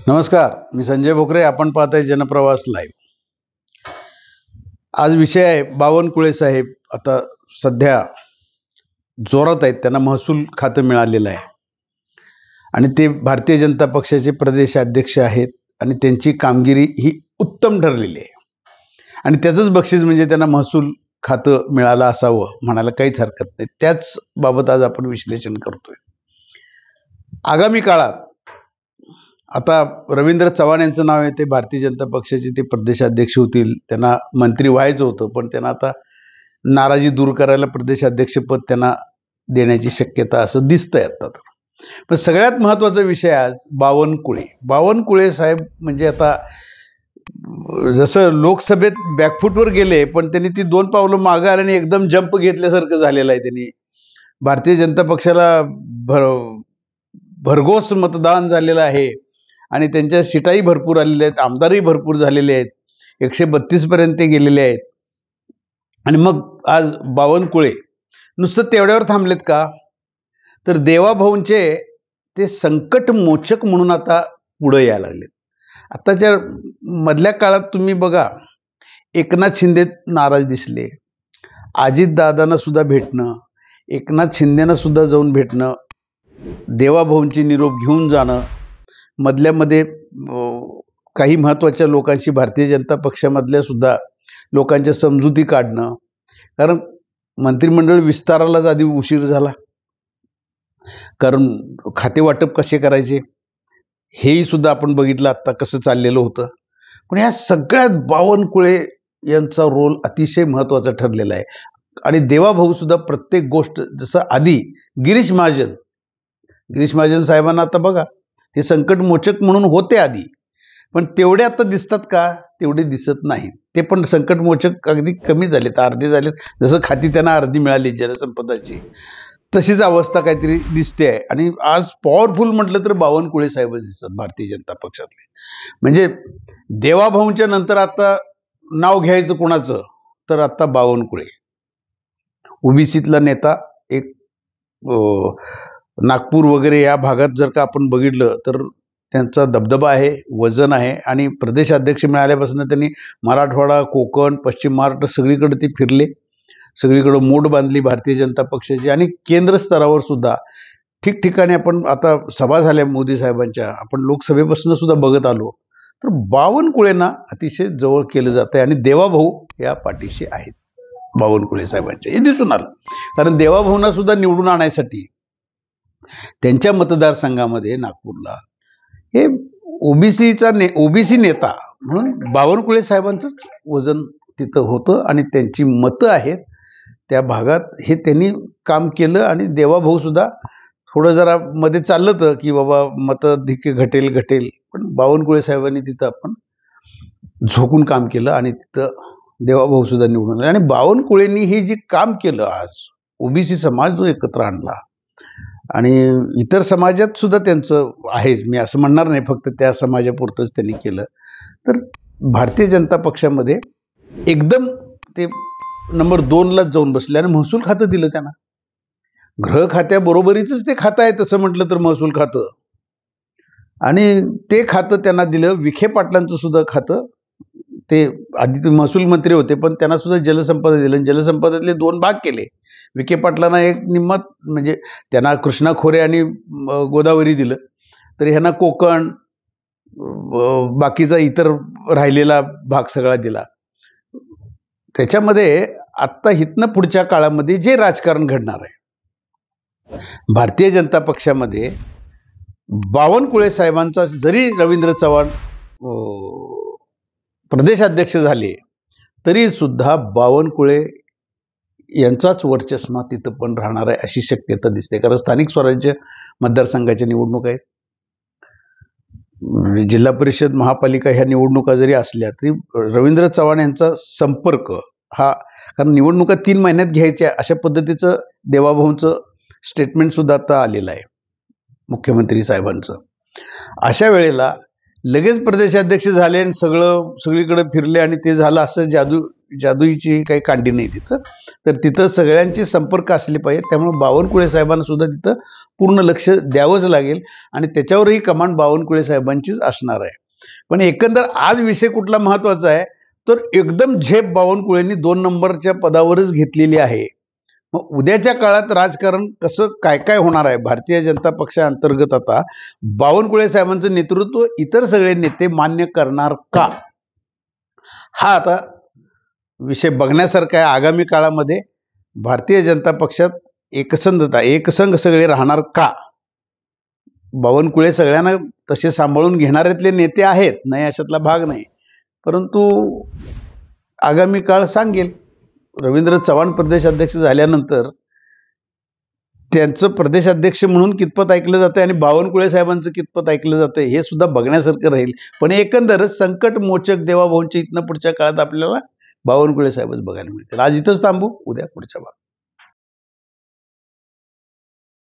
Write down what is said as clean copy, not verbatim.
नमस्कार, मी संजय भोकरे. आपण पाहताय जनप्रवास लाईव्ह. आज विषय आहे बावनकुळे साहेब. आता सध्या जोरात आहेत, त्यांना महसूल खातं मिळालेलं आहे आणि ते भारतीय जनता पक्षाचे प्रदेशाध्यक्ष आहेत आणि त्यांची कामगिरी ही उत्तम ठरलेली आहे आणि त्याचंच बक्षीस म्हणजे त्यांना महसूल खातं मिळालं असावं म्हणायला काहीच हरकत नाही. त्याच बाबत आज आपण विश्लेषण करतोय. आगामी काळात आता रवींद्र चव्हाण यांचं नाव आहे, ते भारतीय जनता पक्षाचे ते प्रदेशाध्यक्ष होतील. त्यांना मंत्री व्हायचं होतं, पण त्यांना आता नाराजी दूर करायला प्रदेशाध्यक्षपद त्यांना देण्याची शक्यता असं दिसतंय आता. तर पण सगळ्यात महत्त्वाचा विषय आज बावनकुळे. बावनकुळे साहेब म्हणजे आता जसं लोकसभेत बॅकफूटवर गेले, पण त्यांनी ती 2 पावलं मागं आले आणि एकदम जंप घेतल्यासारखं झालेलं आहे. त्यांनी भारतीय जनता पक्षाला भरघोस मतदान झालेलं आहे आणि त्यांच्या सीटाही भरपूर आलेल्या आहेत, आमदारही भरपूर झालेले आहेत, 132 पर्यंत ते गेलेले आहेत. आणि मग आज बावनकुळे नुसतं तेवढ्यावर थांबलेत का, तर देवाभाऊंचे ते संकट मोचक म्हणून आता पुढे यायला लागलेत. आताच्या मधल्या काळात तुम्ही बघा, एकनाथ शिंदे नाराज दिसले, अजितदादांना सुद्धा भेटणं, एकनाथ शिंदेना सुद्धा जाऊन भेटणं, देवाभाऊंची निरोप घेऊन जाणं, मधल्यामध्ये काही महत्त्वाच्या लोकांशी भारतीय जनता पक्षामधल्या सुद्धा लोकांच्या समजुती काढणं. कारण मंत्रिमंडळ विस्तारालाच आधी उशीर झाला, कारण खाते वाटप कसे करायचे हेही सुद्धा आपण बघितलं आत्ता कसं चाललेलं होतं. पण ह्या सगळ्यात बावनकुळे यांचा रोल अतिशय महत्त्वाचा ठरलेला आहे. आणि देवाभाऊ सुद्धा प्रत्येक गोष्ट, जसं आधी गिरीश महाजन साहेबांना आता बघा, हे संकट मोचक म्हणून होते आधी, पण तेवढे आता दिसतात का, तेवढे दिसत नाहीत. ते पण संकट मोचक अगदी कमी झालेत, अर्धे झालेत. जसं खाती त्यांना अर्धी मिळाली जलसंपदाची, तशीच अवस्था काहीतरी दिसते आहे. आणि आज पॉवरफुल म्हटलं तर बावनकुळे साहेबच दिसतात भारतीय जनता पक्षातले. म्हणजे देवाभाऊंच्या नंतर आता नाव घ्यायचं कोणाचं, तर आता बावनकुळे ओबीसीतला नेता. एक नागपूर वगैरे या भागात जर का आपण बघितलं तर त्यांचा दबदबा आहे, वजन आहे. आणि प्रदेशाध्यक्ष मिळाल्यापासून त्यांनी मराठवाडा, कोकण, पश्चिम महाराष्ट्र सगळीकडे ते फिरले, सगळीकडे मोड बांधली भारतीय जनता पक्षाची. आणि केंद्र स्तरावर सुद्धा ठिकठिकाणी आपण आता सभा झाल्या मोदी साहेबांच्या, आपण लोकसभेपासून सुद्धा बघत आलो. तर बावनकुळेंना अतिशय जवळ केलं जातं आणि देवाभाऊ या पाठीशी आहेत बावनकुळे साहेबांच्या, हे दिसून आलं. कारण देवाभाऊंना सुद्धा निवडून आणायसाठी त्यांच्या मतदारसंघामध्ये नागपूरला हे ओबीसी नेता म्हणून बावनकुळे साहेबांचंच वजन तिथं होतं आणि त्यांची मतं आहेत त्या भागात. हे त्यांनी काम केलं आणि देवाभाऊ सुद्धा थोडं जरा मध्ये चाललं तर की बाबा मतं घटेल, पण बावनकुळे साहेबांनी तिथं आपण झोकून काम केलं आणि तिथं देवाभाऊ सुद्धा निवडून आले. आणि बावनकुळेंनी हे जे काम केलं, आज ओबीसी समाज जो एकत्र आणला आणि इतर समाजात सुद्धा त्यांचं आहेच, मी असं म्हणणार नाही फक्त त्या समाजापुरतंच त्यांनी केलं, तर भारतीय जनता पक्षामध्ये एकदम ते नंबर 2लाच जाऊन बसले. आणि महसूल खातं दिलं त्यांना, गृह खात्याबरोबरीच ते खातं आहे तसं म्हटलं तर महसूल खातं, आणि ते खातं त्यांना दिलं. विखे पाटलांचं सुद्धा खातं, ते आधी महसूल मंत्री होते पण त्यांना सुद्धा जलसंपदा दिलं. जलसंपदातले 2 भाग केले. विखे पाटलांना एक निम्मत, म्हणजे त्यांना कृष्णा खोरे आणि गोदावरी दिलं, तर ह्यांना कोकण, बाकीचा इतर राहिलेला भाग सगळा दिला. त्याच्यामध्ये आत्ता इथनं पुढच्या काळामध्ये जे राजकारण घडणार आहे भारतीय जनता पक्षामध्ये, बावनकुळे साहेबांचा जरी रवींद्र चव्हाण प्रदेशाध्यक्ष झाले तरी सुद्धा बावनकुळे यांचाच वर्चस्व तिथं पण राहणार आहे अशी शक्यता दिसते. कारण स्थानिक स्वराज्य मतदारसंघाच्या निवडणुका आहेत, जिल्हा परिषद, महापालिका ह्या निवडणुका जरी असल्या तरी रवींद्र चव्हाण यांचा संपर्क हा, कारण निवडणुका 3 महिन्यात घ्यायच्या अशा पद्धतीचं देवाभाऊंचं स्टेटमेंट सुद्धा आता आलेलं आहे मुख्यमंत्री साहेबांचं. अशा वेळेला लगेच प्रदेशाध्यक्ष झाले आणि सगळीकडे फिरले आणि ते झालं असं जादूईची काही कांडी नाही तिथं. तर तिथं सगळ्यांचे संपर्क असले पाहिजेत. त्यामुळे बावनकुळे साहेबांना सुद्धा तिथं पूर्ण लक्ष द्यावंच लागेल आणि त्याच्यावरही कमांड बावनकुळे साहेबांचीच असणार आहे. पण एकंदर आज विषय कुठला महत्त्वाचा आहे तर एकदम झेप बावनकुळेंनी 2 नंबरच्या पदावरच घेतलेली आहे. मग उद्याच्या काळात राजकारण कसं काय काय होणार आहे भारतीय जनता पक्षाअंतर्गत, आता बावनकुळे साहेबांचं नेतृत्व इतर सगळे नेते मान्य करणार का, हा आता विषय बघण्यासारखा आहे. आगामी काळामध्ये भारतीय जनता पक्षात एकसंघ सगळे राहणार का, बावनकुळे सगळ्यांना तसे सांभाळून घेणाऱ्यातले नेते आहेत, नाही अशातला भाग नाही, परंतु आगामी काळ सांगेल. रवींद्र चव्हाण प्रदेशाध्यक्ष झाल्यानंतर त्यांचं प्रदेशाध्यक्ष म्हणून कितपत ऐकलं जातं आणि बावनकुळे साहेबांचं कितपत ऐकलं जातं हे सुद्धा बघण्यासारखं राहील. पण एकंदरच संकट मोचक देवाभाऊंच्या इथनं पुढच्या काळात आपल्याला बावनकुळे साहेबच बघायला मिळतील. आज इथंच थांबू, उद्या पुढच्या भाग.